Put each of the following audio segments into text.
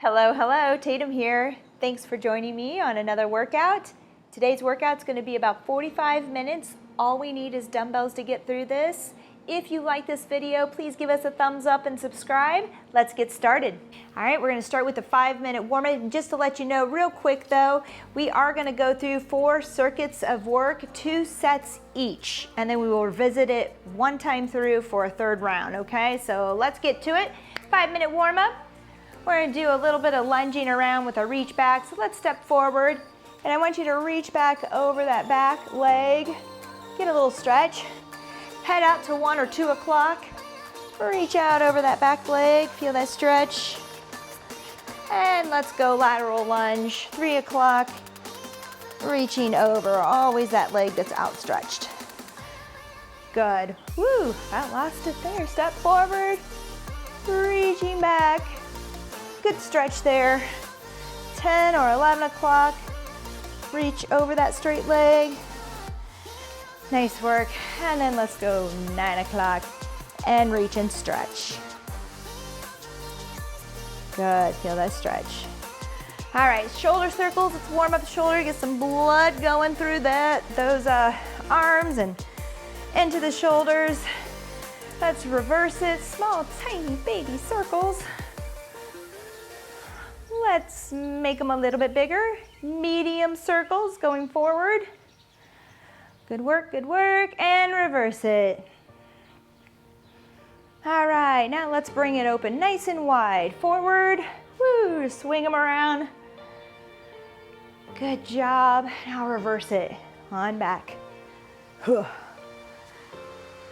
Hello, hello, Tatum here. Thanks for joining me on another workout. Today's workout is going to be about 45 minutes. All we need is dumbbells to get through this. If you like this video, please give us a thumbs up and subscribe. Let's get started. All right, we're going to start with the 5-minute warm-up. Just to let you know real quick though, we are going to go through 4 circuits of work, 2 sets each, and then we will revisit it one time through for a 3rd round, okay? So let's get to it. 5-minute warm-up. We're going to do a little bit of lunging around with a reach back. So let's step forward, and I want you to reach back over that back leg. Get a little stretch. Head out to 1 or 2 o'clock. Reach out over that back leg. Feel that stretch. And let's go lateral lunge. 3 o'clock. Reaching over. Always that leg that's outstretched. Good. Woo, I lost it there. Step forward. Reaching back. Good stretch there. 10 or 11 o'clock. Reach over that straight leg. Nice work. And then let's go 9 o'clock and reach and stretch. Good, feel that stretch. All right, shoulder circles. Let's warm up the shoulder, get some blood going through those arms and into the shoulders. Let's reverse it. Small, tiny baby circles. Let's make them a little bit bigger. Medium circles going forward. Good work, and reverse it. All right, now let's bring it open nice and wide. Forward, woo, swing them around. Good job, now reverse it. On back.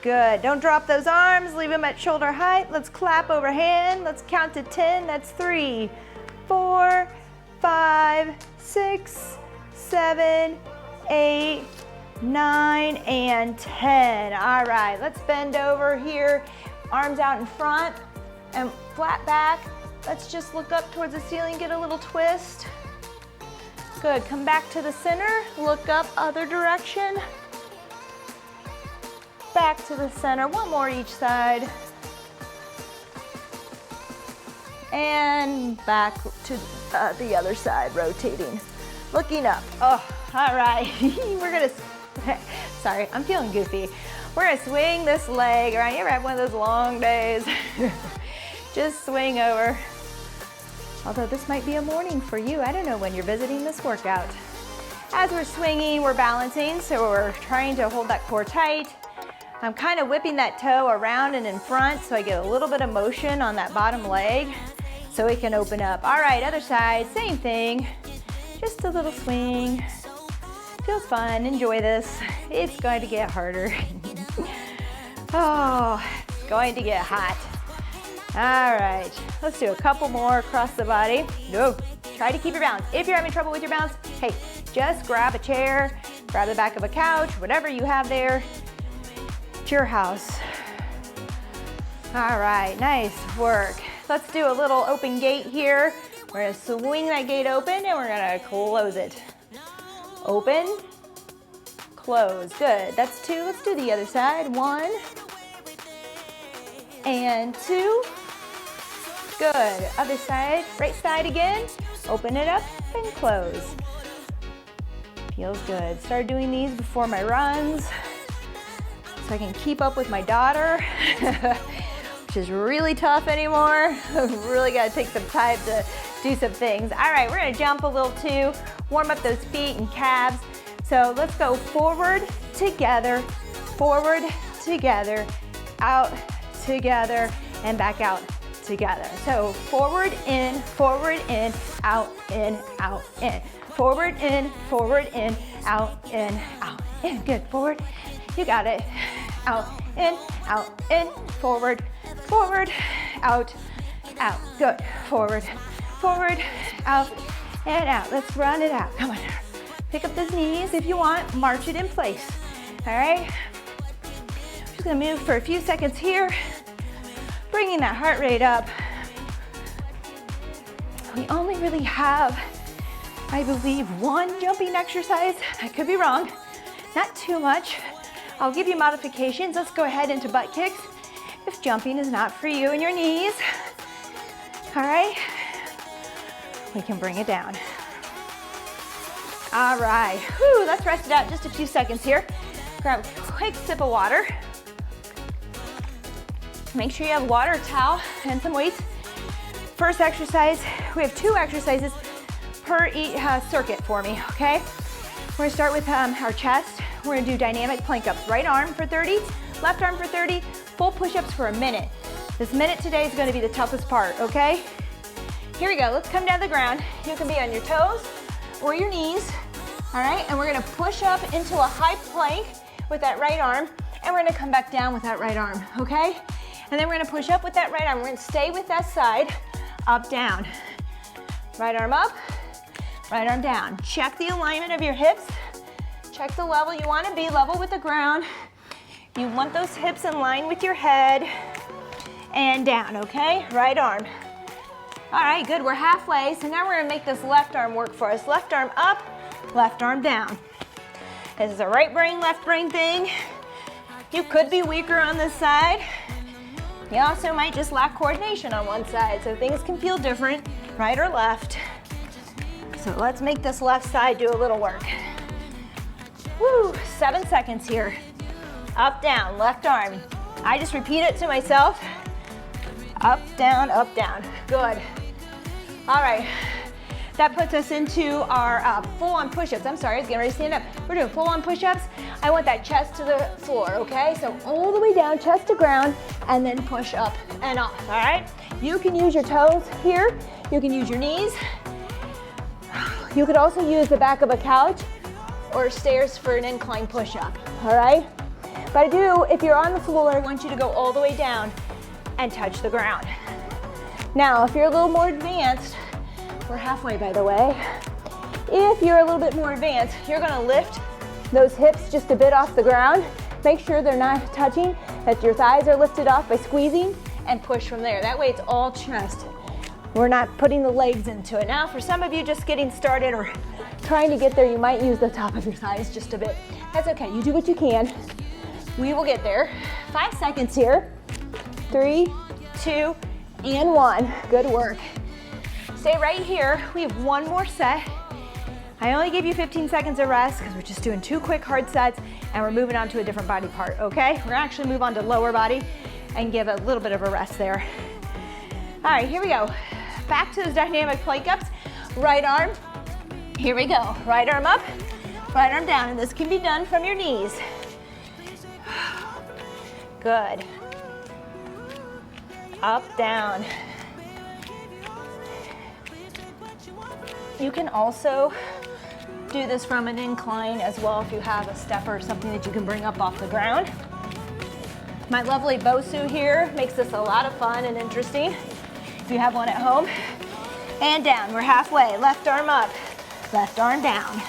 Good, don't drop those arms, leave them at shoulder height. Let's clap overhand, let's count to 10, that's 3, 4, 5, 6, 7, 8, 9, and 10. All right, let's bend over here. Arms out in front and flat back. Let's just look up towards the ceiling, get a little twist. Good, come back to the center, look up other direction. Back to the center, one more each side. And back to the other side, rotating. Looking up. Oh, all right. We're gonna, sorry, I'm feeling goofy. We're gonna swing this leg around. You ever have one of those long days? Just swing over. Although this might be a morning for you. I don't know when you're visiting this workout. As we're swinging, we're balancing, so we're trying to hold that core tight. I'm kind of whipping that toe around and in front so I get a little bit of motion on that bottom leg so it can open up. All right, other side, same thing. Just a little swing. Feels fun, enjoy this. It's going to get harder. Oh, it's going to get hot. All right, let's do a couple more across the body. No, try to keep your balance. If you're having trouble with your balance, hey, just grab a chair, grab the back of a couch, whatever you have there. It's your house. All right, nice work. Let's do a little open gate here. We're gonna swing that gate open and we're gonna close it. Open, close, good. That's 2, let's do the other side. 1 and 2. Good, other side, right side again. Open it up and close. Feels good. Started doing these before my runs so I can keep up with my daughter, which is really tough anymore. Really gotta take some time to do some things. All right, we're gonna jump a little too, warm up those feet and calves. So let's go forward, together, out, together, and back out, together. So forward, in, out, in, out, in. Forward, in, out, in. Good, forward, you got it. Out, in, forward, out, good. Forward, out, and out. Let's run it out, come on. Pick up those knees if you want, march it in place, all right? Just gonna move for a few seconds here, bringing that heart rate up. We only really have, I believe, 1 jumping exercise. I could be wrong, not too much. I'll give you modifications. Let's go ahead into butt kicks if jumping is not for you and your knees. All right, we can bring it down. All right, whew, let's rest it out just a few seconds here. Grab a quick sip of water. Make sure you have water, towel, and some weights. First exercise, we have 2 exercises per circuit for me, okay? We're gonna start with our chest. We're gonna do dynamic plank ups. Right arm for 30, left arm for 30, full push-ups for a minute. This minute today is gonna be the toughest part, okay? Here we go, let's come down to the ground. You can be on your toes or your knees, all right? And we're gonna push up into a high plank with that right arm, and we're gonna come back down with that right arm, okay? And then we're gonna push up with that right arm. We're gonna stay with that side, up, down. Right arm up, right arm down. Check the alignment of your hips. Check the level. You wanna be level with the ground. You want those hips in line with your head. And down, okay? Right arm. All right, good, we're halfway. So now we're gonna make this left arm work for us. Left arm up, left arm down. This is a right brain, left brain thing. You could be weaker on this side. You also might just lack coordination on one side, so things can feel different, right or left. So let's make this left side do a little work. Woo, 7 seconds here. Up, down, left arm. I just repeat it to myself. Up, down, good. All right, that puts us into our full-on push-ups. I'm sorry, I was getting ready to stand up. We're doing full-on push-ups. I want that chest to the floor, okay? So all the way down, chest to ground, and then push up and off, all right? You can use your toes here. You can use your knees. You could also use the back of a couch or stairs for an incline push-up, all right? But if you're on the floor, I want you to go all the way down and touch the ground. Now, if you're a little more advanced, we're halfway, by the way. If you're a little bit more advanced, you're gonna lift those hips just a bit off the ground. Make sure they're not touching, that your thighs are lifted off by squeezing, and push from there. That way it's all chest. We're not putting the legs into it. Now, for some of you just getting started or trying to get there, you might use the top of your thighs just a bit. That's okay, you do what you can. We will get there. 5 seconds here. 3, 2, and 1. Good work. Stay right here. We have 1 more set. I only gave you 15 seconds of rest because we're just doing 2 quick hard sets and we're moving on to a different body part, okay? We're gonna actually move on to lower body and give a little bit of a rest there. All right, here we go. Back to those dynamic plank ups. Right arm, here we go. Right arm up, right arm down, and this can be done from your knees. Good. Up, down. You can also do this from an incline as well if you have a stepper or something that you can bring up off the ground. My lovely Bosu here makes this a lot of fun and interesting if you have one at home. And down, we're halfway. Left arm up, left arm down.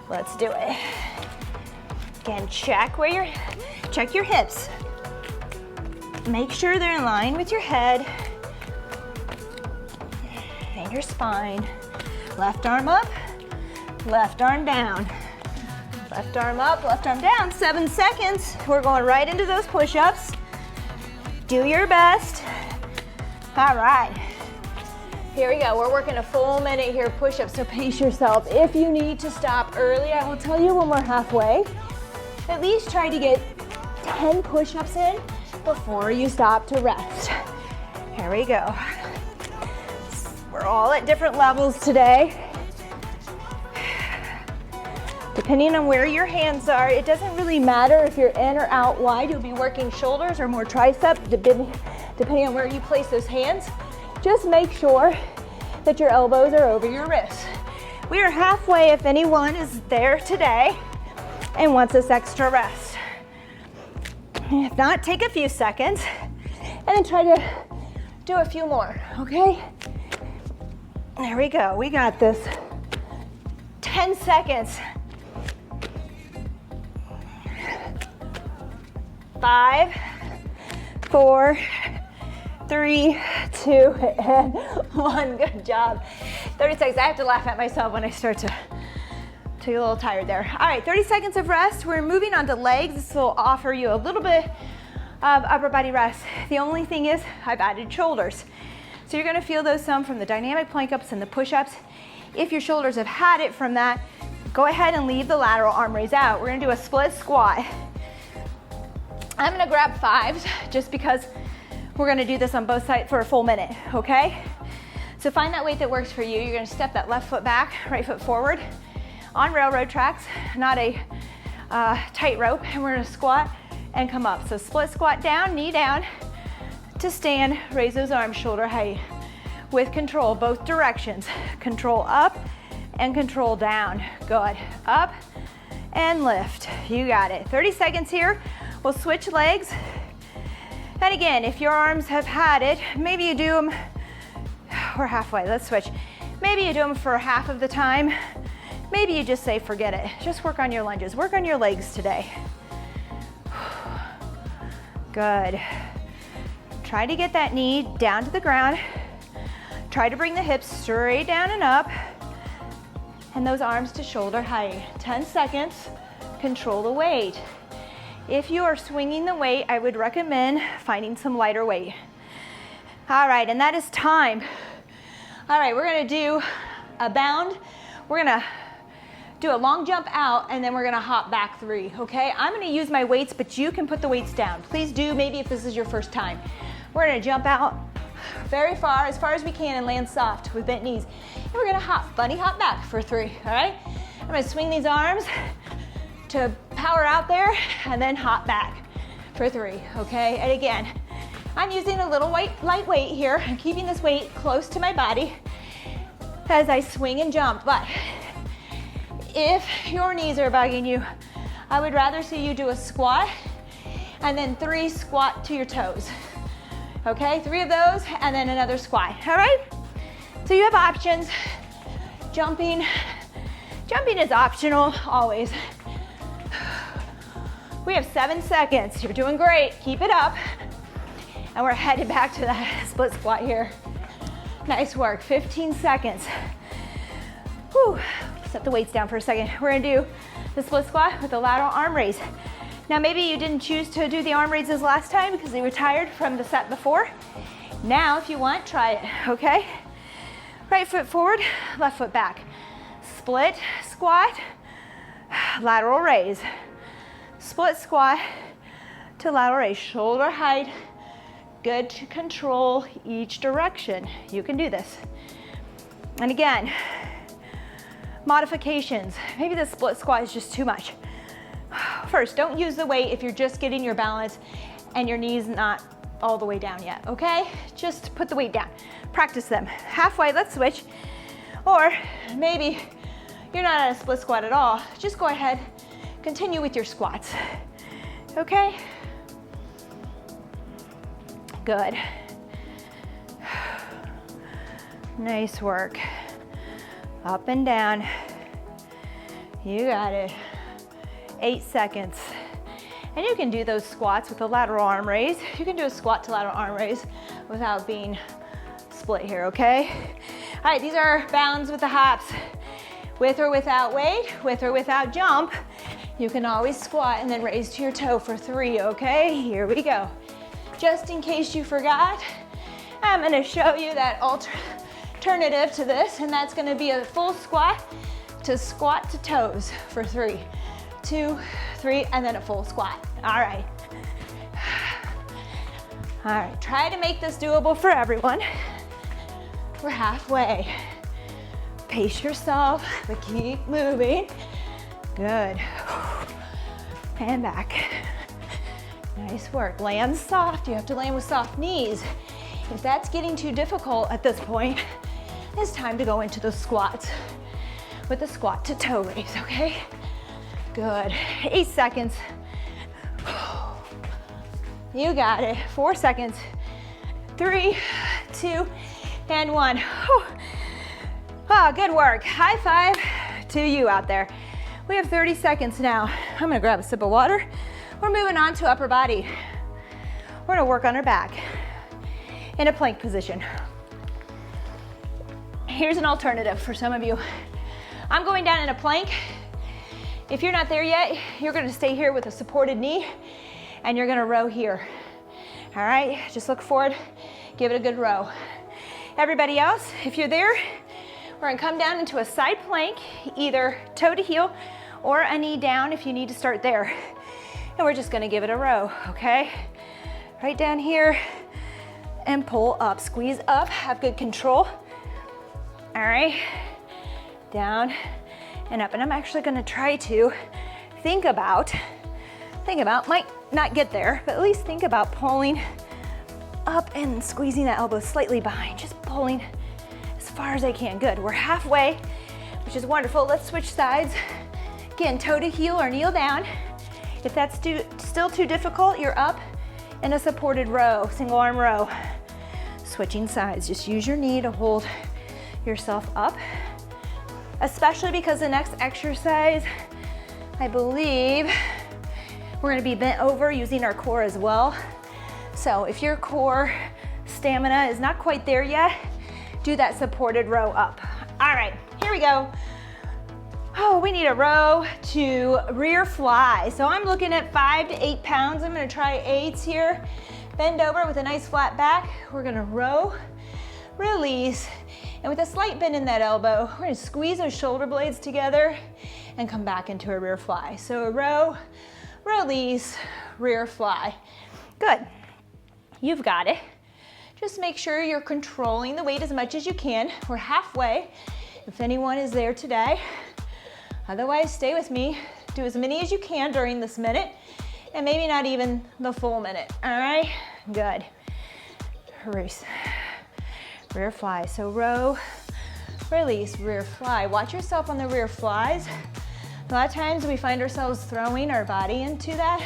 Let's do it. Again, check your hips. Make sure they're in line with your head and your spine. Left arm up, left arm down. Left arm up, left arm down. 7 seconds. We're going right into those push-ups. Do your best. All right. Here we go. We're working a full minute here, push-ups, so pace yourself. If you need to stop early, I will tell you when we're halfway. At least try to get 10 push-ups in before you stop to rest. Here we go. We're all at different levels today. Depending on where your hands are, it doesn't really matter if you're in or out wide. You'll be working shoulders or more tricep, depending on where you place those hands. Just make sure that your elbows are over your wrists. We are halfway if anyone is there today and wants this extra rest. If not, take a few seconds and then try to do a few more, okay? There we go, we got this. 10 seconds. 5, 4, 3, 2, and 1. Good job. 30 seconds. I have to laugh at myself when I start to get a little tired there. All right, 30 seconds of rest. We're moving on to legs. This will offer you a little bit of upper body rest. The only thing is I've added shoulders. So you're gonna feel those some from the dynamic plank ups and the push-ups. If your shoulders have had it from that, go ahead and leave the lateral arm raise out. We're gonna do a split squat. I'm gonna grab 5s just because we're gonna do this on both sides for a full minute, okay? So find that weight that works for you. You're gonna step that left foot back, right foot forward on railroad tracks, not a tight rope, and we're gonna squat and come up. So split squat down, knee down, to stand, raise those arms shoulder height with control, both directions. Control up and control down. Good, up and lift. You got it. 30 seconds here. We'll switch legs. And again, if your arms have had it, maybe you do them, we're halfway, let's switch. Maybe you do them for half of the time. Maybe you just say, forget it. Just work on your lunges, work on your legs today. Good. Try to get that knee down to the ground. Try to bring the hips straight down and up. And those arms to shoulder height. 10 seconds, control the weight. If you are swinging the weight, I would recommend finding some lighter weight. All right, and that is time. All right, we're gonna do a bound. We're gonna do a long jump out, and then we're gonna hop back 3, okay? I'm gonna use my weights, but you can put the weights down. Please do, maybe if this is your first time. We're gonna jump out very far as we can, and land soft with bent knees. And we're gonna hop, bunny hop back for 3, all right? I'm gonna swing these arms to power out there, and then hop back for 3, okay? And again, I'm using a little light weight here. I'm keeping this weight close to my body as I swing and jump, but if your knees are bugging you, I would rather see you do a squat and then 3 squat to your toes. Okay, 3 of those and then another squat, all right? So you have options. Jumping is optional, always. We have 7 seconds. You're doing great, keep it up. And we're headed back to that split squat here. Nice work, 15 seconds. Whew. Set the weights down for a second. We're gonna do the split squat with the lateral arm raise. Now maybe you didn't choose to do the arm raises last time because they were tired from the set before. Now if you want, try it, okay? Right foot forward, left foot back. Split squat, lateral raise. Split squat to lateral raise, shoulder height. Good to control each direction. You can do this. And again, modifications. Maybe the split squat is just too much. First, don't use the weight if you're just getting your balance and your knee's not all the way down yet, okay? Just put the weight down. Practice them. Halfway, let's switch. Or maybe you're not at a split squat at all. Just go ahead, continue with your squats, okay? Good. Nice work. Up and down. You got it. 8 seconds. And you can do those squats with the lateral arm raise. You can do a squat to lateral arm raise without being split here, okay? All right, these are bounds with the hops. With or without weight, with or without jump. You can always squat and then raise to your toe for 3, okay? Here we go. Just in case you forgot, I'm gonna show you that alternative to this, and that's gonna be a full squat to toes for 3, 2, 3, and then a full squat. All right. All right, try to make this doable for everyone. We're halfway. Pace yourself, but keep moving. Good. And back. Nice work. Land soft. You have to land with soft knees. If that's getting too difficult at this point, it's time to go into the squats with the squat to toe raise, okay? Good. 8 seconds. You got it. 4 seconds. 3, 2, and 1. Oh, good work. High five to you out there. We have 30 seconds now. I'm gonna grab a sip of water. We're moving on to upper body. We're gonna work on our back in a plank position. Here's an alternative for some of you. I'm going down in a plank. If you're not there yet, you're gonna stay here with a supported knee and you're gonna row here. All right, just look forward, give it a good row. Everybody else, if you're there, we're gonna come down into a side plank, either toe to heel or a knee down if you need to start there. And we're just gonna give it a row, okay? Right down here and pull up, squeeze up, have good control. All right, down and up. And I'm actually gonna try to think about, might not get there, but at least think about pulling up and squeezing that elbow slightly behind, just pulling as far as I can. Good, we're halfway, which is wonderful. Let's switch sides. Again, toe to heel or kneel down. If that's still too difficult, you're up in a supported row, single arm row. Switching sides, just use your knee to hold yourself up, especially because the next exercise, I believe, we're gonna be bent over using our core as well. So if your core stamina is not quite there yet, do that supported row up. All right, here we go. Oh, we need a row to rear fly. So I'm looking at 5 to 8 pounds. I'm gonna try 8s here. Bend over with a nice flat back. We're gonna row, release, and with a slight bend in that elbow, we're gonna squeeze those shoulder blades together and come back into a rear fly. So a row, release, rear fly. Good, you've got it. Just make sure you're controlling the weight as much as you can. We're halfway, if anyone is there today. Otherwise, stay with me. Do as many as you can during this minute, and maybe not even the full minute, all right? Good. Release. Rear fly, so row, release, rear fly. Watch yourself on the rear flies. A lot of times we find ourselves throwing our body into that.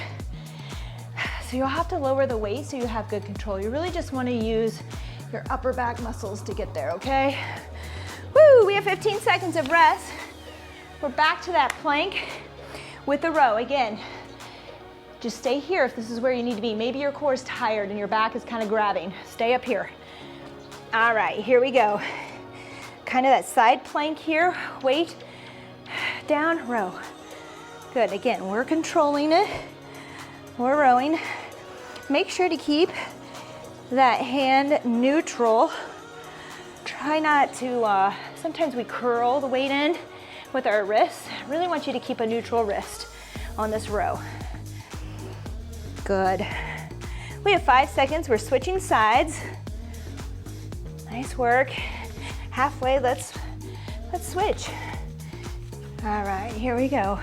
So you'll have to lower the weight so you have good control. You really just want to use your upper back muscles to get there, okay? Woo, we have 15 seconds of rest. We're back to that plank with the row. Again, just stay here if this is where you need to be. Maybe your core is tired and your back is kind of grabbing. Stay up here. All right, here we go. Kind of that side plank here. Weight, down, row. Good, again, we're controlling it. We're rowing. Make sure to keep that hand neutral. Try not to, sometimes we curl the weight in with our wrists. I really want you to keep a neutral wrist on this row. Good. We have 5 seconds. We're switching sides. Nice work. Halfway, let's switch. All right, here we go.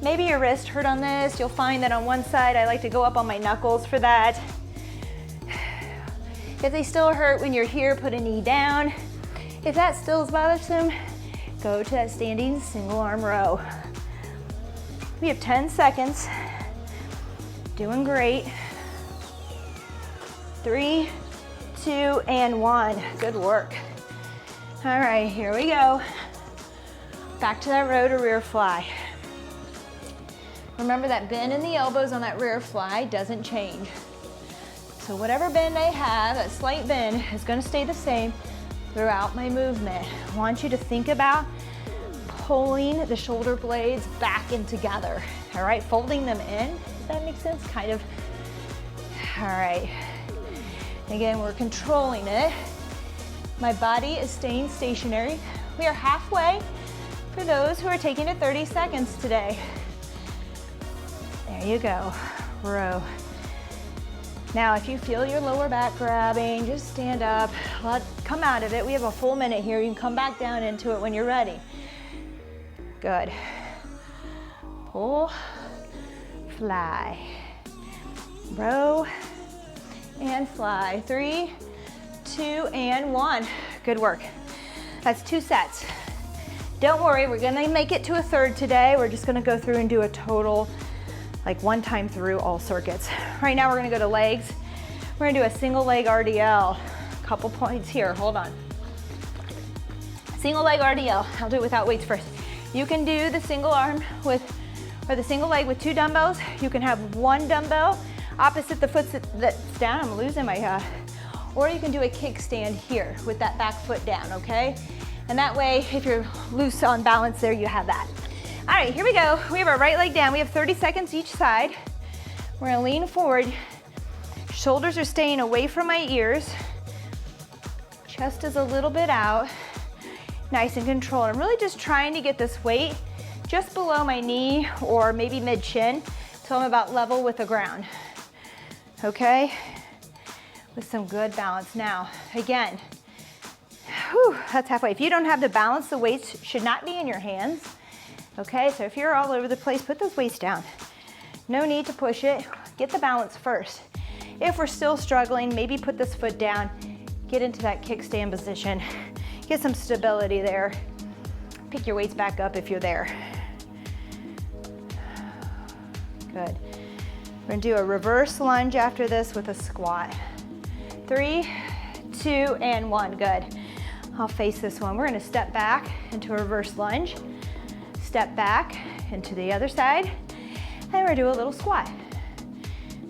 Maybe your wrist hurt on this. You'll find that on one side, I like to go up on my knuckles for that. If they still hurt when you're here, put a knee down. If that still is bothersome, go to that standing single arm row. We have 10 seconds. Doing great. 3, 2, and 1. Good work. All right, here we go. Back to that row to rear fly. Remember that bend in the elbows on that rear fly doesn't change. So whatever bend I have, that slight bend is gonna stay the same throughout my movement. I want you to think about pulling the shoulder blades back in together, all right? Folding them in, does that make sense? Kind of. All right. Again, we're controlling it. My body is staying stationary. We are halfway for those who are taking it 30 seconds today. There you go, row. Now, if you feel your lower back grabbing, just stand up, come out of it. We have a full minute here. You can come back down into it when you're ready. Good. Pull, fly, row, and fly. 3, 2, and 1. Good work. That's 2 sets. Don't worry, we're gonna make it to a third today. We're just gonna go through and do a total, like one time through all circuits. Right now we're gonna go to legs. We're gonna do a single leg RDL. Couple points here, hold on. Single leg RDL, I'll do it without weights first. You can do the single arm with, or the single leg with 2 dumbbells. You can have 1 dumbbell opposite the foot that's down. I'm losing my, or you can do a kickstand here with that back foot down, okay? And that way, if you're loose on balance there, you have that. All right, here we go. We have our right leg down. We have 30 seconds each side. We're gonna lean forward. Shoulders are staying away from my ears. Chest is a little bit out. Nice and controlled. I'm really just trying to get this weight just below my knee or maybe mid-shin till I'm about level with the ground. Okay? With some good balance. Now, again, whew, that's halfway. If you don't have the balance, the weights should not be in your hands. Okay, so if you're all over the place, put those weights down. No need to push it. Get the balance first. If we're still struggling, maybe put this foot down, get into that kickstand position, get some stability there. Pick your weights back up if you're there. Good. We're gonna do a reverse lunge after this with a squat. 3, 2, and 1, good. I'll face this one. We're gonna step back into a reverse lunge, step back into the other side, and we're gonna do a little squat.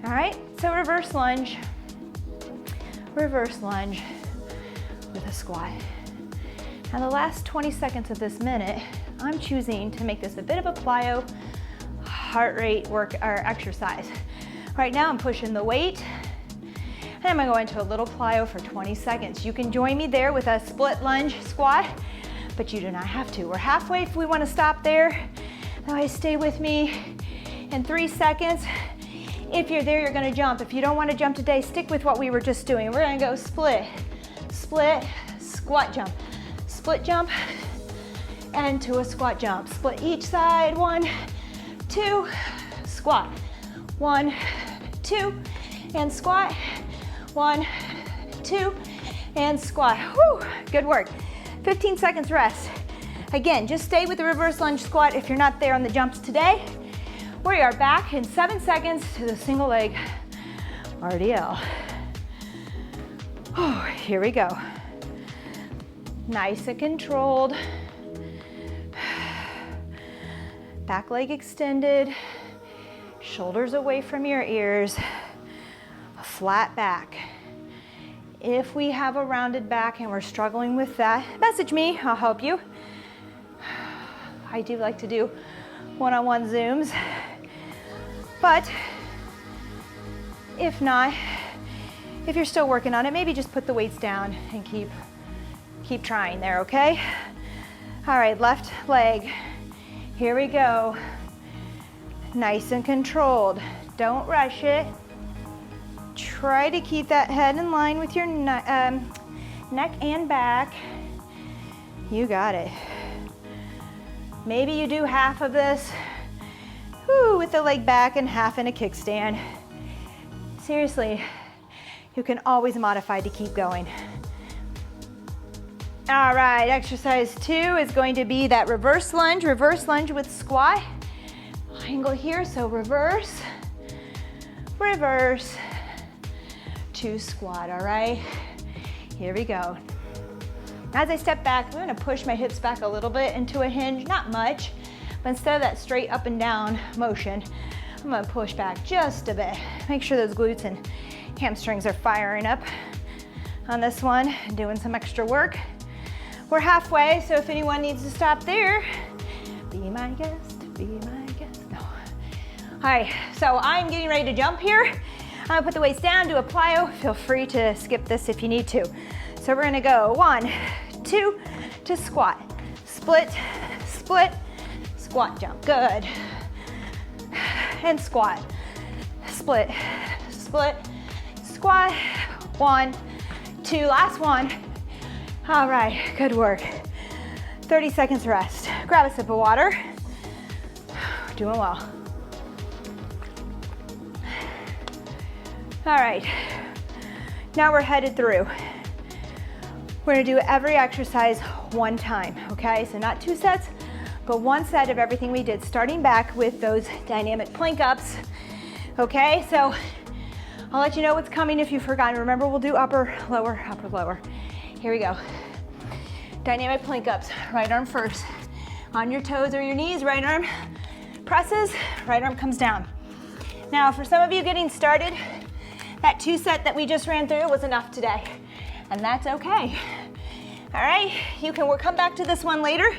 All right, so reverse lunge with a squat. Now the last 20 seconds of this minute, I'm choosing to make this a bit of a plyo heart rate work or exercise. Right now I'm pushing the weight, and I'm gonna go into a little plyo for 20 seconds. You can join me there with a split lunge squat, but you do not have to. We're halfway if we wanna stop there. Otherwise, stay with me in 3 seconds. If you're there, you're gonna jump. If you don't wanna jump today, stick with what we were just doing. We're gonna go split, split, squat jump, split jump, and to a squat jump. Split each side, 1, 2, squat. 1, 2, and squat. 1, 2, and squat. Whew, good work. 15 seconds rest. Again, just stay with the reverse lunge squat if you're not there on the jumps today. We are back in 7 seconds to the single leg RDL. Oh, here we go. Nice and controlled. Back leg extended. Shoulders away from your ears. A flat back. If we have a rounded back and we're struggling with that, message me, I'll help you. I do like to do one-on-one Zooms. But if not, if you're still working on it, maybe just put the weights down and keep trying there, okay? All right, left leg. Here we go. Nice and controlled. Don't rush it. Try to keep that head in line with your neck and back. You got it. Maybe you do half of this with the leg back and half in a kickstand. Seriously, you can always modify to keep going. All right, exercise 2 is going to be that reverse lunge with squat. Angle here, so reverse, reverse, to squat, all right? Here we go. As I step back, I'm gonna push my hips back a little bit into a hinge, not much, but instead of that straight up and down motion, I'm gonna push back just a bit. Make sure those glutes and hamstrings are firing up on this one, doing some extra work. We're halfway, so if anyone needs to stop there, be my guest, be my guest. No. All right, so I'm getting ready to jump here. I'm gonna put the weights down, do a plyo. Feel free to skip this if you need to. So we're gonna go 1, 2, to squat. Split, split, squat jump, good. And squat, split, split, squat. 1, 2, last one. All right, good work. 30 seconds rest. Grab a sip of water. Doing well. All right, now we're headed through. We're gonna do every exercise one time, okay? So not 2 sets, but 1 set of everything we did, starting back with those dynamic plank ups, okay? So I'll let you know what's coming if you've forgotten. Remember, we'll do upper, lower, upper, lower. Here we go. Dynamic plank ups, right arm first. On your toes or your knees, right arm presses, right arm comes down. Now, for some of you getting started, that 2 set that we just ran through was enough today, and that's okay. All right, you can come back to this one later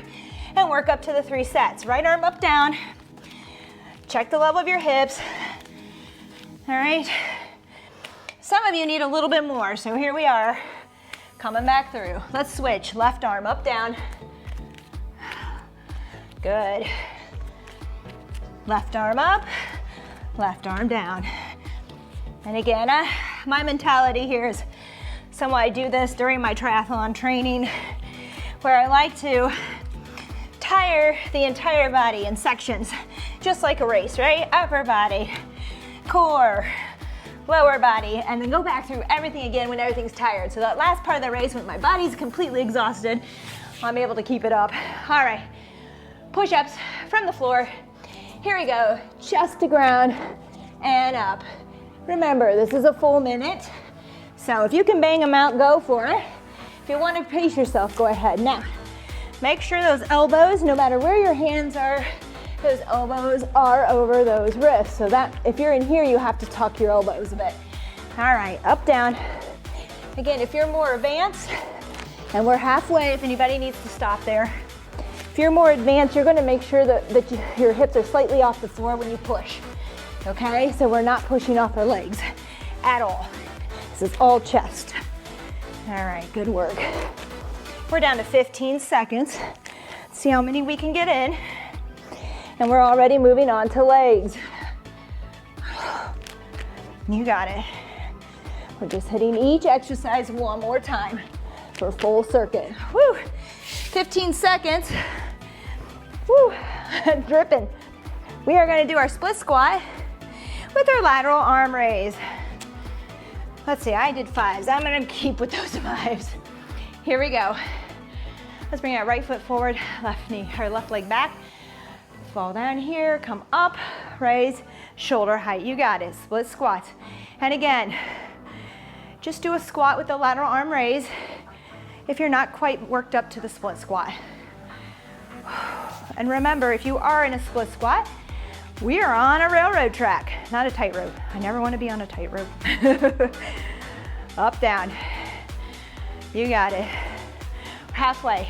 and work up to the 3 sets. Right arm up, down. Check the level of your hips. All right. Some of you need a little bit more, so here we are. Coming back through. Let's switch. Left arm up, down. Good. Left arm up, left arm down. And again, my mentality here is somewhat I do this during my triathlon training where I like to tire the entire body in sections, just like a race, right? Upper body, core, lower body, and then go back through everything again when everything's tired. So that last part of the race, when my body's completely exhausted, I'm able to keep it up. All right, push-ups from the floor. Here we go, chest to ground and up. Remember, this is a full minute, so if you can bang them out, go for it. If you want to pace yourself, go ahead. Now, make sure those elbows, no matter where your hands are, those elbows are over those wrists. So that, if you're in here, you have to tuck your elbows a bit. All right, up, down. Again, if you're more advanced, and we're halfway, if anybody needs to stop there. If you're more advanced, you're gonna make sure that your hips are slightly off the floor when you push, okay? So we're not pushing off our legs at all. This is all chest. All right, good work. We're down to 15 seconds. Let's see how many we can get in. And we're already moving on to legs. You got it. We're just hitting each exercise one more time for full circuit. Woo! 15 seconds. Woo! Dripping. We are gonna do our split squat with our lateral arm raise. Let's see, I did 5s. I'm gonna keep with those 5s. Here we go. Let's bring our right foot forward, left knee, or left leg back. Fall down here, come up, raise, shoulder height. You got it, split squats. And again, just do a squat with the lateral arm raise if you're not quite worked up to the split squat. And remember, if you are in a split squat, we are on a railroad track, not a tightrope. I never want to be on a tightrope. Up, down. You got it. Halfway.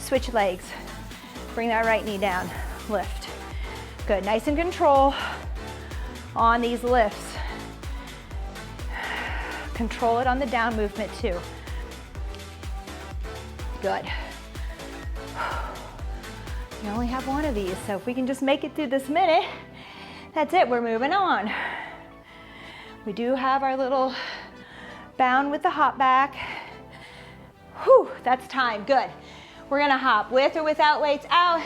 Switch legs. Bring that right knee down. Lift. Good. Nice and control on these lifts. Control it on the down movement too. Good. We only have one of these, so if we can just make it through this minute, that's it, we're moving on. We do have our little bound with the hop back. Whew, that's time, good. We're gonna hop with or without weights out,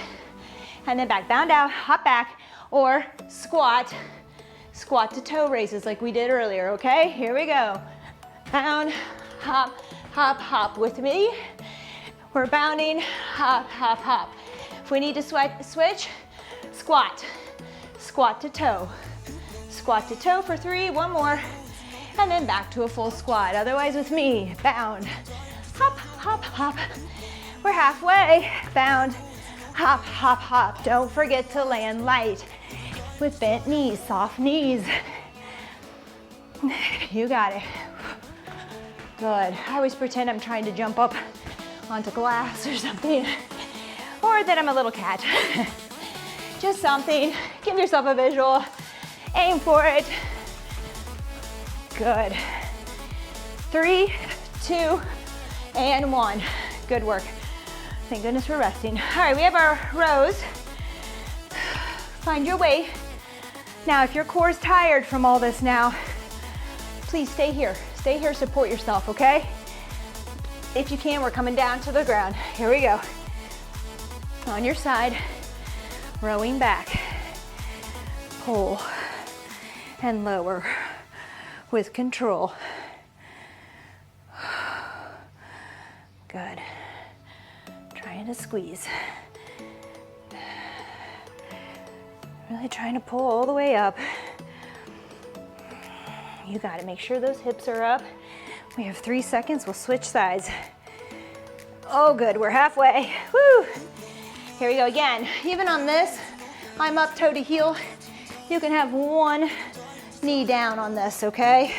and then back, bound out, hop back, or squat to toe raises like we did earlier, okay? Here we go. Bound, hop, hop, hop with me. We're bounding, hop, hop, hop. If we need to switch, squat to toe. Squat to toe for 3, one more, and then back to a full squat. Otherwise with me, bound, hop, hop, hop. We're halfway, bound, hop, hop, hop. Don't forget to land light with bent knees, soft knees. You got it. Good. I always pretend I'm trying to jump up onto glass or something, or that I'm a little cat. Just something. Give yourself a visual. Aim for it. Good. 3, 2, and 1. Good work. Thank goodness we're resting. All right, we have our rows. Find your way. Now, if your core is tired from all this now, please stay here. Stay here, support yourself, okay? If you can, we're coming down to the ground. Here we go. On your side, rowing back. Pull and lower with control. Good. Trying to squeeze. Really trying to pull all the way up. You got to make sure those hips are up. We have 3 seconds. We'll switch sides. Oh, good. We're halfway. Woo! Here we go again. Even on this, I'm up toe to heel. You can have one knee down on this, okay?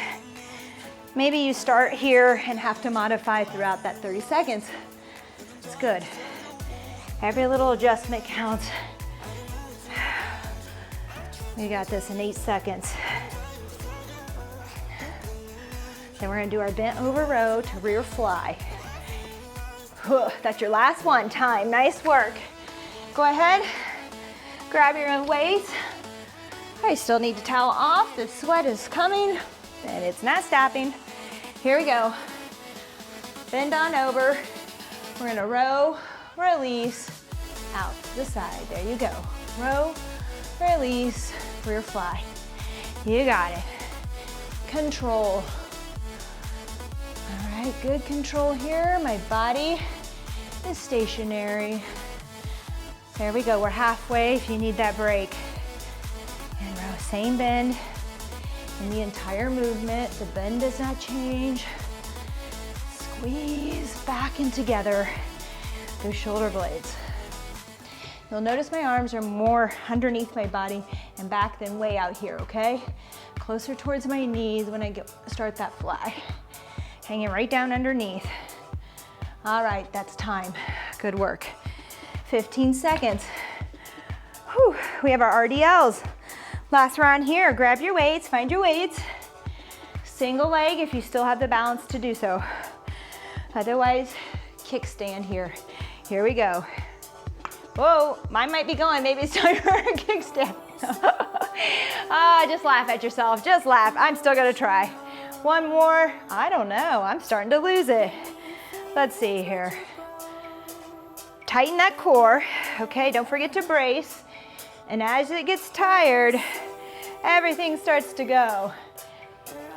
Maybe you start here and have to modify throughout that 30 seconds. It's good. Every little adjustment counts. We got this in 8 seconds. Then we're gonna do our bent over row to rear fly. That's your last one. Time. Nice work. Go ahead. Grab your own weights. I still need to towel off. The sweat is coming and it's not stopping. Here we go. Bend on over. We're gonna row, release, out to the side. There you go. Row, release, rear fly. You got it. Control. All right, good control here. My body is stationary. There we go, we're halfway if you need that break. And row, same bend in the entire movement. The bend does not change. Squeeze back and together those shoulder blades. You'll notice my arms are more underneath my body and back than way out here, okay? Closer towards my knees when I start that fly. Hanging right down underneath. All right, that's time. Good work. 15 seconds. Whew, we have our RDLs. Last round here, grab your weights, find your weights. Single leg if you still have the balance to do so. Otherwise, kickstand here. Here we go. Whoa, mine might be going. Maybe it's time for a kickstand. Just laugh at yourself, just laugh. I'm still gonna try. One more, I don't know, I'm starting to lose it. Let's see here. Tighten that core, okay? Don't forget to brace. And as it gets tired, everything starts to go.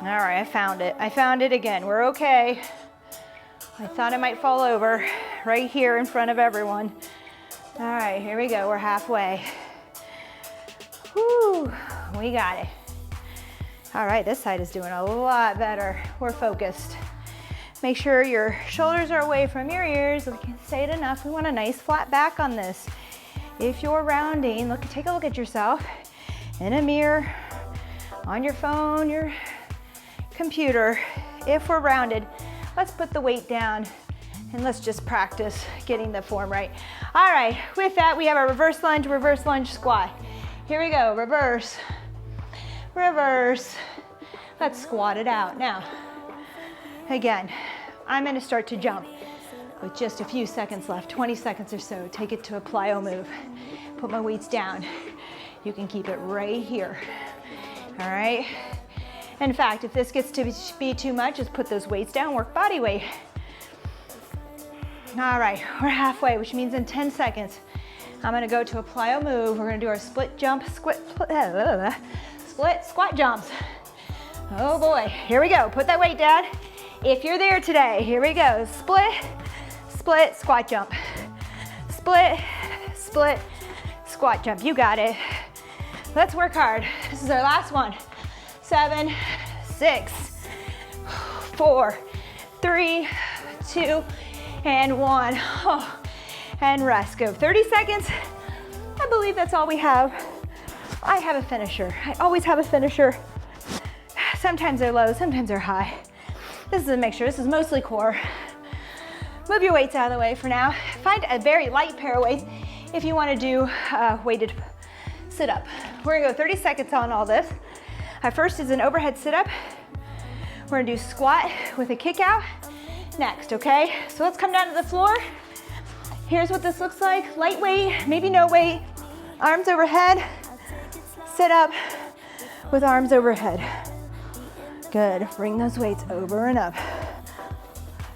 All right, I found it. I found it again. We're okay. I thought I might fall over right here in front of everyone. All right, here we go. We're halfway. Whew, we got it. All right, this side is doing a lot better. We're focused. Make sure your shoulders are away from your ears. We can't say it enough. We want a nice flat back on this. If you're rounding, take a look at yourself in a mirror, on your phone, your computer. If we're rounded, let's put the weight down and let's just practice getting the form right. All right, with that, we have our reverse lunge squat. Here we go, reverse, reverse. Let's squat it out. Now, again, I'm gonna start to jump with just a few seconds left, 20 seconds or so. Take it to a plyo move. Put my weights down. You can keep it right here, all right? In fact, if this gets to be too much, just put those weights down, work body weight. All right, we're halfway, which means in 10 seconds, I'm gonna go to a plyo move. We're gonna do our split jump, split squat jumps. Oh boy, here we go. Put that weight down. If you're there today, here we go. Split, split, squat jump. Split, split, squat jump. You got it. Let's work hard. This is our last one. 7, 6, 4, 3, 2, and 1. Oh, and rest. Go 30 seconds. I believe that's all we have. I have a finisher. I always have a finisher. Sometimes they're low, sometimes they're high. This is a mixture. This is mostly core. Move your weights out of the way for now. Find a very light pair of weights if you want to do weighted sit up. We're gonna go 30 seconds on all this. Our first is an overhead sit up. We're gonna do squat with a kick out next, okay? So let's come down to the floor. Here's what this looks like. Light weight, maybe no weight. Arms overhead. Sit up with arms overhead. Good, bring those weights over and up.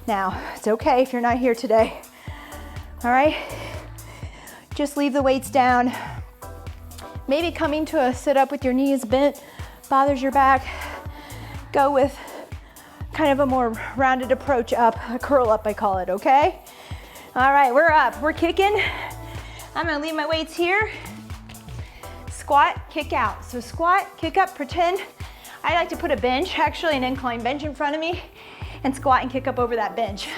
Now, it's okay if you're not here today. All right? Just leave the weights down. Maybe coming to a sit up with your knees bent bothers your back. Go with kind of a more rounded approach up, a curl up I call it, okay? All right, we're up, we're kicking. I'm gonna leave my weights here. Squat, kick out. So squat, kick up, pretend I like to put a bench, actually an incline bench in front of me, and squat and kick up over that bench.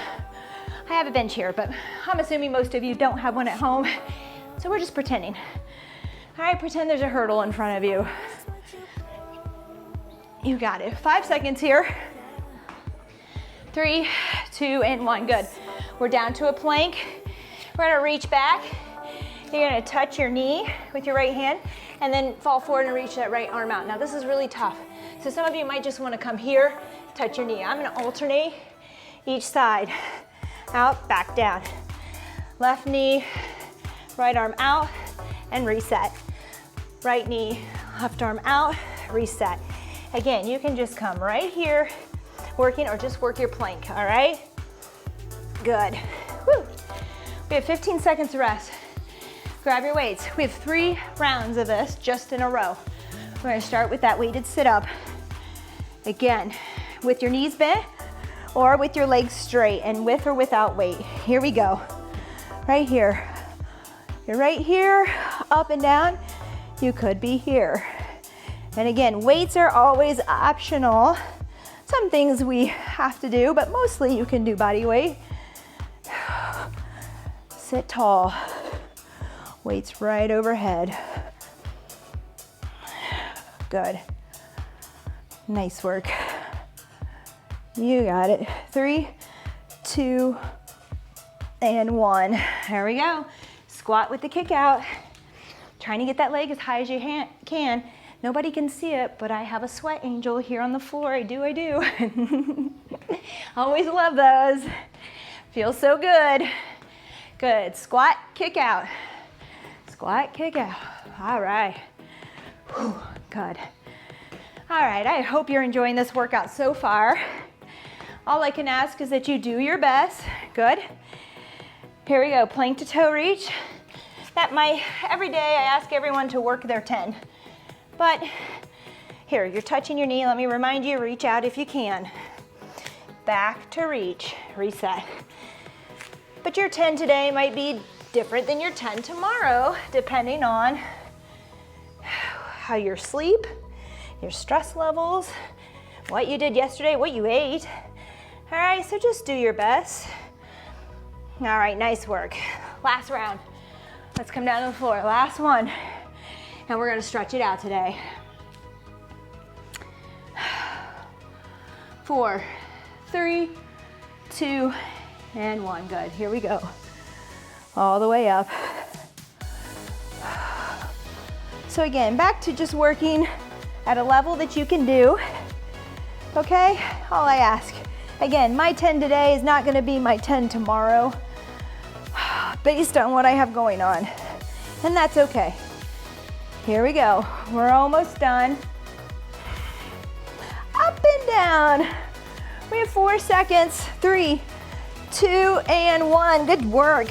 I have a bench here, but I'm assuming most of you don't have one at home, so we're just pretending. All right, pretend there's a hurdle in front of you. You got it. 5 seconds here. 3, 2, and 1, good. We're down to a plank. We're gonna reach back. You're gonna touch your knee with your right hand and then fall forward and reach that right arm out. Now this is really tough. So some of you might just wanna come here, touch your knee. I'm gonna alternate each side. out, back down. Left knee, right arm out, and reset. Right knee, left arm out, reset. Again, you can just come right here, working, or just work your plank, all right? Good. Woo. We have 15 seconds to rest. Grab your weights. We have 3 rounds of this just in a row. We're gonna start with that weighted sit-up. Again, with your knees bent or with your legs straight and with or without weight. Here we go. Right here. You're right here, up and down. You could be here. And again, weights are always optional. Some things we have to do, but mostly you can do body weight. Sit tall. Weights right overhead. Good. Nice work. You got it. 3, 2, and 1. There we go. Squat with the kick out. Trying to get that leg as high as you can. Nobody can see it, but I have a sweat angel here on the floor. I do. Always love those. Feels so good. Good. Squat, kick out. Squat, kick out. All right. Whew, good. All right, I hope you're enjoying this workout so far. All I can ask is that you do your best. Good. Here we go, plank to toe reach. Every day I ask everyone to work their 10. But here, you're touching your knee. Let me remind you, reach out if you can. Back to reach, reset. But your 10 today might be different than your 10 tomorrow, depending on how your sleep, your stress levels, what you did yesterday, what you ate. All right, so just do your best. All right, nice work. Last round. Let's come down to the floor. Last one. And we're gonna stretch it out today. 4, 3, 2, and 1. Good, here we go. All the way up. So again, back to just working at a level that you can do, okay? All I ask. Again, my 10 today is not gonna be my 10 tomorrow based on what I have going on, and that's okay. Here we go, we're almost done. Up and down. We have 4 seconds, 3, 2, and 1, good work.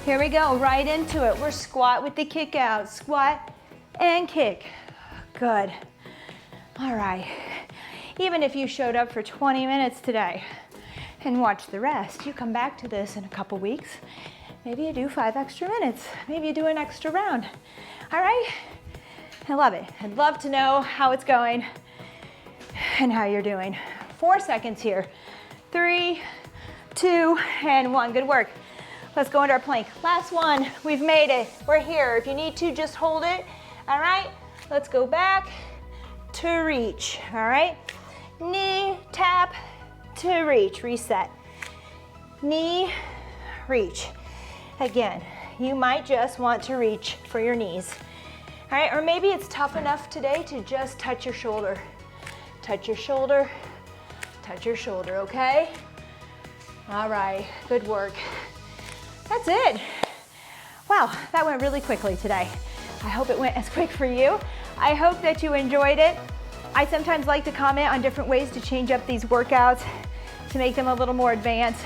Here we go, right into it. We're squat with the kick out, squat and kick. Good. All right. Even if you showed up for 20 minutes today and watched the rest, you come back to this in a couple weeks. Maybe you do 5 extra minutes. Maybe you do an extra round. All right? I love it. I'd love to know how it's going and how you're doing. 4 seconds here. 3, 2, and 1. Good work. Let's go into our plank. Last one. We've made it. We're here. If you need to, just hold it. All right? Let's go back to reach. All right? Knee, tap, to reach. Reset. Knee, reach. Again, you might just want to reach for your knees. All right? Or maybe it's tough enough today to just touch your shoulder. Touch your shoulder. Touch your shoulder, okay? All right, good work. That's it. Wow, that went really quickly today. I hope it went as quick for you. I hope that you enjoyed it. I sometimes like to comment on different ways to change up these workouts to make them a little more advanced.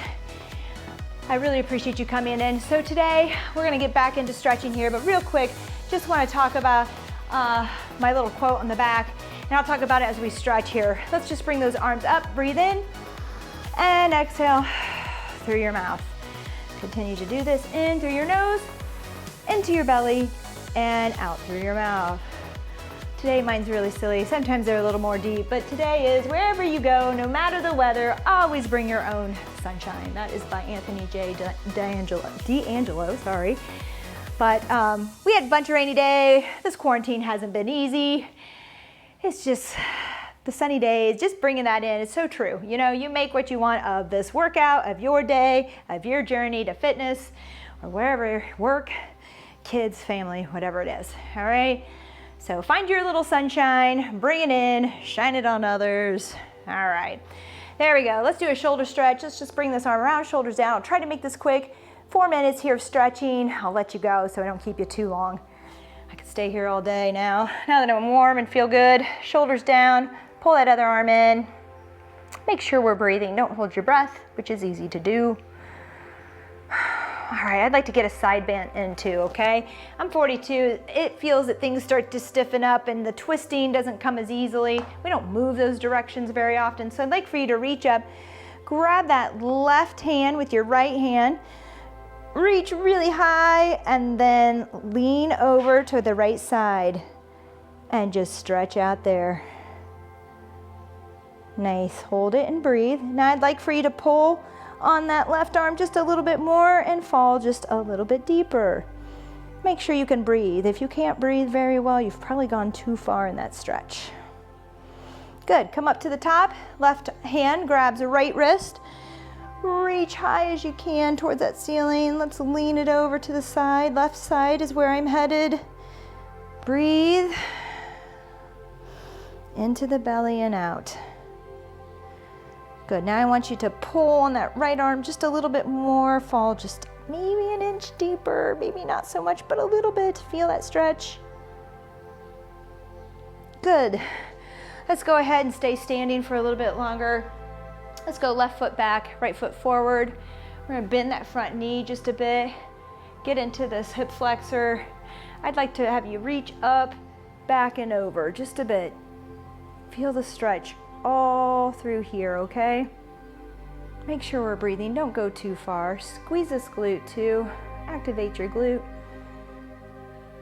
I really appreciate you coming in. So today, we're gonna get back into stretching here, but real quick, just wanna talk about my little quote on the back, and I'll talk about it as we stretch here. Let's just bring those arms up, breathe in, and exhale through your mouth. Continue to do this in through your nose, into your belly, and out through your mouth. Today mine's really silly. Sometimes they're a little more deep, but today is wherever you go, no matter the weather, always bring your own sunshine. That is by Anthony J. D'Angelo, sorry. But we had a bunch of rainy day. This quarantine hasn't been easy. It's just the sunny days, just bringing that in. It's so true. You know, you make what you want of this workout, of your day, of your journey to fitness, or wherever, work, kids, family, whatever it is, all right? So find your little sunshine, bring it in, shine it on others, all right. There we go. Let's do a shoulder stretch. Let's just bring this arm around, shoulders down. I'll try to make this quick. 4 minutes here of stretching. I'll let you go so I don't keep you too long. I could stay here all day now. Now that I'm warm and feel good, shoulders down, pull that other arm in. Make sure we're breathing. Don't hold your breath, which is easy to do. All right, I'd like to get a side bend in too, okay? I'm 42. It feels that things start to stiffen up and the twisting doesn't come as easily. We don't move those directions very often. So I'd like for you to reach up, grab that left hand with your right hand, reach really high, and then lean over to the right side and just stretch out there. Nice, hold it and breathe. Now I'd like for you to pull on that left arm just a little bit more and fall just a little bit deeper. Make sure you can breathe. If you can't breathe very well, you've probably gone too far in that stretch. Good, come up to the top. Left hand grabs the right wrist. Reach high as you can towards that ceiling. Let's lean it over to the side. Left side is where I'm headed. Breathe into the belly and out. Good, now I want you to pull on that right arm just a little bit more, fall just maybe an inch deeper, maybe not so much, but a little bit. Feel that stretch. Good. Let's go ahead and stay standing for a little bit longer. Let's go left foot back, right foot forward. We're gonna bend that front knee just a bit, get into this hip flexor. I'd like to have you reach up, back and over just a bit. Feel the stretch all through here, okay? Make sure we're breathing, don't go too far. Squeeze this glute too, activate your glute.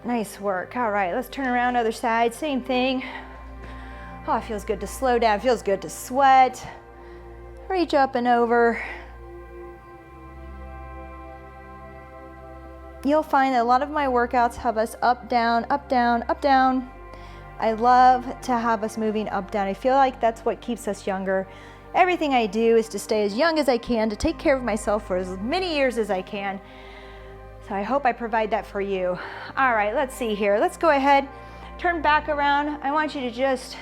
Nice work, all right, let's turn around other side, same thing. Oh, it feels good to slow down, it feels good to sweat. Reach up and over. You'll find that a lot of my workouts have us up, down, up, down, up, down. I love to have us moving up, down. I feel like that's what keeps us younger. Everything I do is to stay as young as I can, to take care of myself for as many years as I can. So I hope I provide that for you. All right, let's see here. Let's go ahead, turn back around. I want you to just,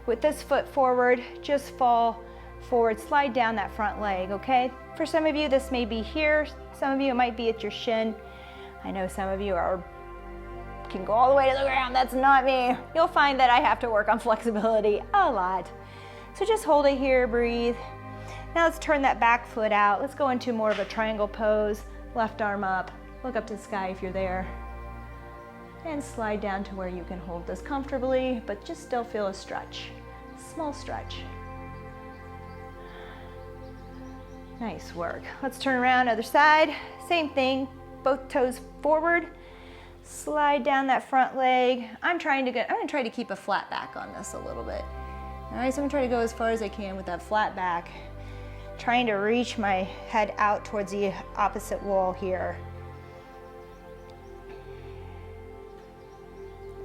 with this foot forward, just fall forward, slide down that front leg, okay? For some of you, this may be here. Some of you, it might be at your shin. I know some of you can go all the way to the ground. That's not me. You'll find that I have to work on flexibility a lot. So just hold it here, breathe. Now let's turn that back foot out. Let's go into more of a triangle pose. Left arm up, look up to the sky if you're there. And slide down to where you can hold this comfortably, but just still feel a stretch, small stretch. Nice work. Let's turn around, other side. Same thing, both toes forward. Slide down that front leg. I'm gonna try to keep a flat back on this a little bit. All right, so I'm gonna try to go as far as I can with that flat back. Trying to reach my head out towards the opposite wall here.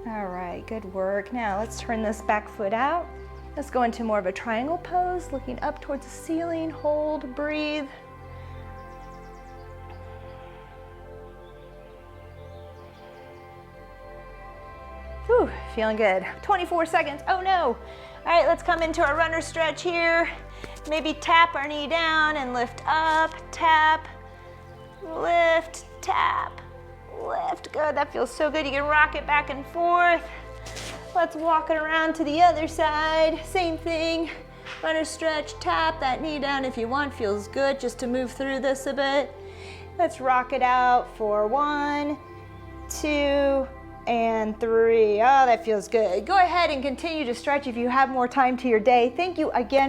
All right, good work. Now let's turn this back foot out. Let's go into more of a triangle pose, looking up towards the ceiling. Hold, breathe. Whew, feeling good. 24 seconds, oh no. All right, let's come into a runner stretch here. Maybe tap our knee down and lift up, tap, lift, tap, lift. Good, that feels so good. You can rock it back and forth. Let's walk it around to the other side. Same thing, runner stretch, tap that knee down if you want. Feels good just to move through this a bit. Let's rock it out for 1, 2, and 3. Oh, that feels good. Go ahead and continue to stretch if you have more time to your day. Thank you again.